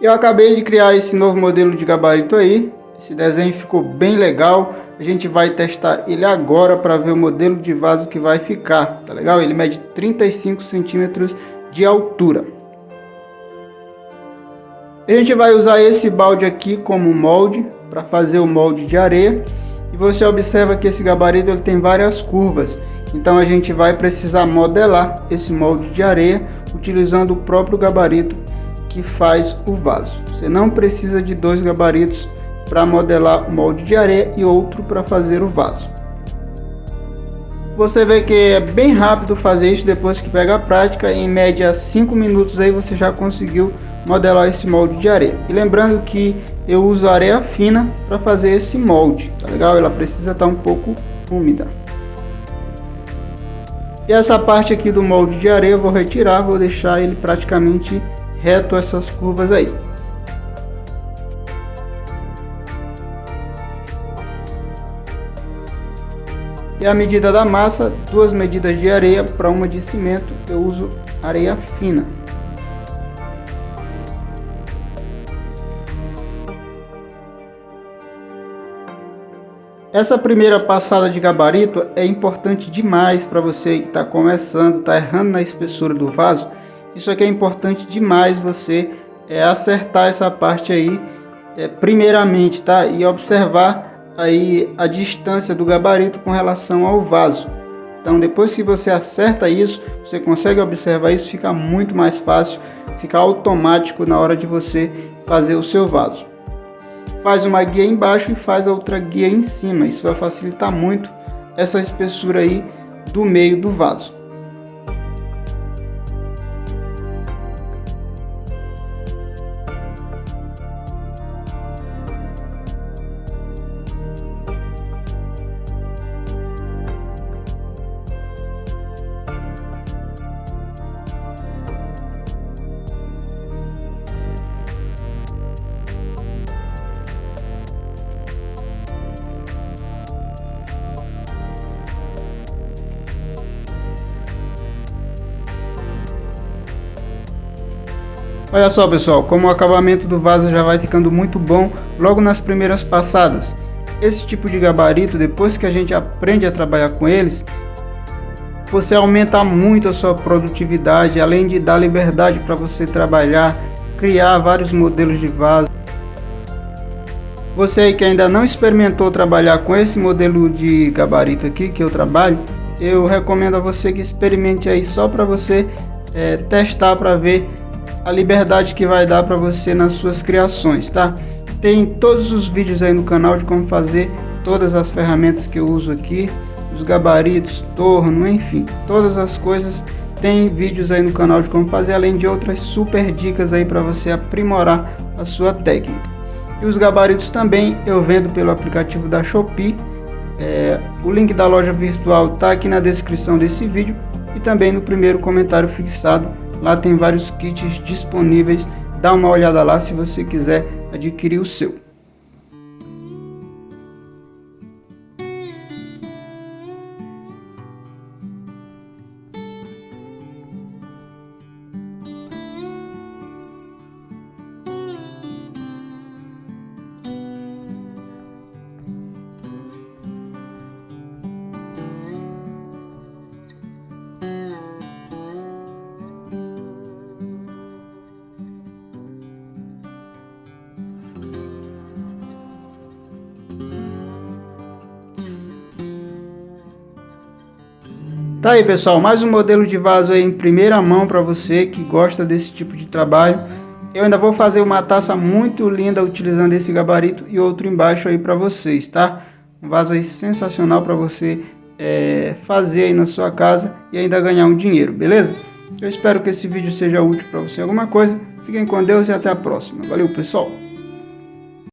Eu acabei de criar esse novo modelo de gabarito aí. Esse desenho ficou bem legal. A gente vai testar ele agora para ver o modelo de vaso que vai ficar, tá legal? Ele mede 35 centímetros de altura. A gente vai usar esse balde aqui como molde para fazer o molde de areia. E você observa que esse gabarito ele tem várias curvas. Então a gente vai precisar modelar esse molde de areia utilizando o próprio gabarito que faz o vaso. Você não precisa de dois gabaritos para modelar o molde de areia e outro para fazer o vaso. Você vê que é bem rápido fazer isso depois que pega a prática. Em média 5 minutos aí você já conseguiu modelar esse molde de areia. E lembrando que eu uso areia fina para fazer esse molde, tá legal? Ela precisa estar um pouco úmida. E essa parte aqui do molde de areia eu vou retirar, vou deixar ele praticamente reto, essas curvas aí. E a medida da massa, 2 medidas de areia para 1 de cimento, eu uso areia fina. Essa primeira passada de gabarito é importante demais para você que está começando, está errando na espessura do vaso. Isso aqui é importante demais você acertar essa parte aí primeiramente, tá? E observar aí a distância do gabarito com relação ao vaso. Então depois que você acerta isso, você consegue observar isso, fica muito mais fácil, fica automático na hora de você fazer o seu vaso. Faz uma guia embaixo e faz a outra guia em cima. Isso vai facilitar muito essa espessura aí do meio do vaso. Olha só pessoal, como o acabamento do vaso já vai ficando muito bom logo nas primeiras passadas. Esse tipo de gabarito, depois que a gente aprende a trabalhar com eles, você aumenta muito a sua produtividade, além de dar liberdade para você trabalhar, criar vários modelos de vaso. Você aí que ainda não experimentou trabalhar com esse modelo de gabarito aqui que eu trabalho, eu recomendo a você que experimente aí só para você testar, para ver a liberdade que vai dar para você nas suas criações, tá? Tem todos os vídeos aí no canal de como fazer todas as ferramentas que eu uso aqui, os gabaritos, torno, enfim, todas as coisas. Tem vídeos aí no canal de como fazer, além de outras super dicas aí para você aprimorar a sua técnica. E os gabaritos também eu vendo pelo aplicativo da Shopee. O link da loja virtual tá aqui na descrição desse vídeo e também no primeiro comentário fixado. Lá tem vários kits disponíveis, dá uma olhada lá se você quiser adquirir o seu. Tá aí pessoal, mais um modelo de vaso aí em primeira mão para você que gosta desse tipo de trabalho. Eu ainda vou fazer uma taça muito linda utilizando esse gabarito e outro embaixo aí para vocês, tá? Um vaso aí sensacional para você fazer aí na sua casa e ainda ganhar um dinheiro, beleza? Eu espero que esse vídeo seja útil para você em alguma coisa. Fiquem com Deus e até a próxima. Valeu pessoal!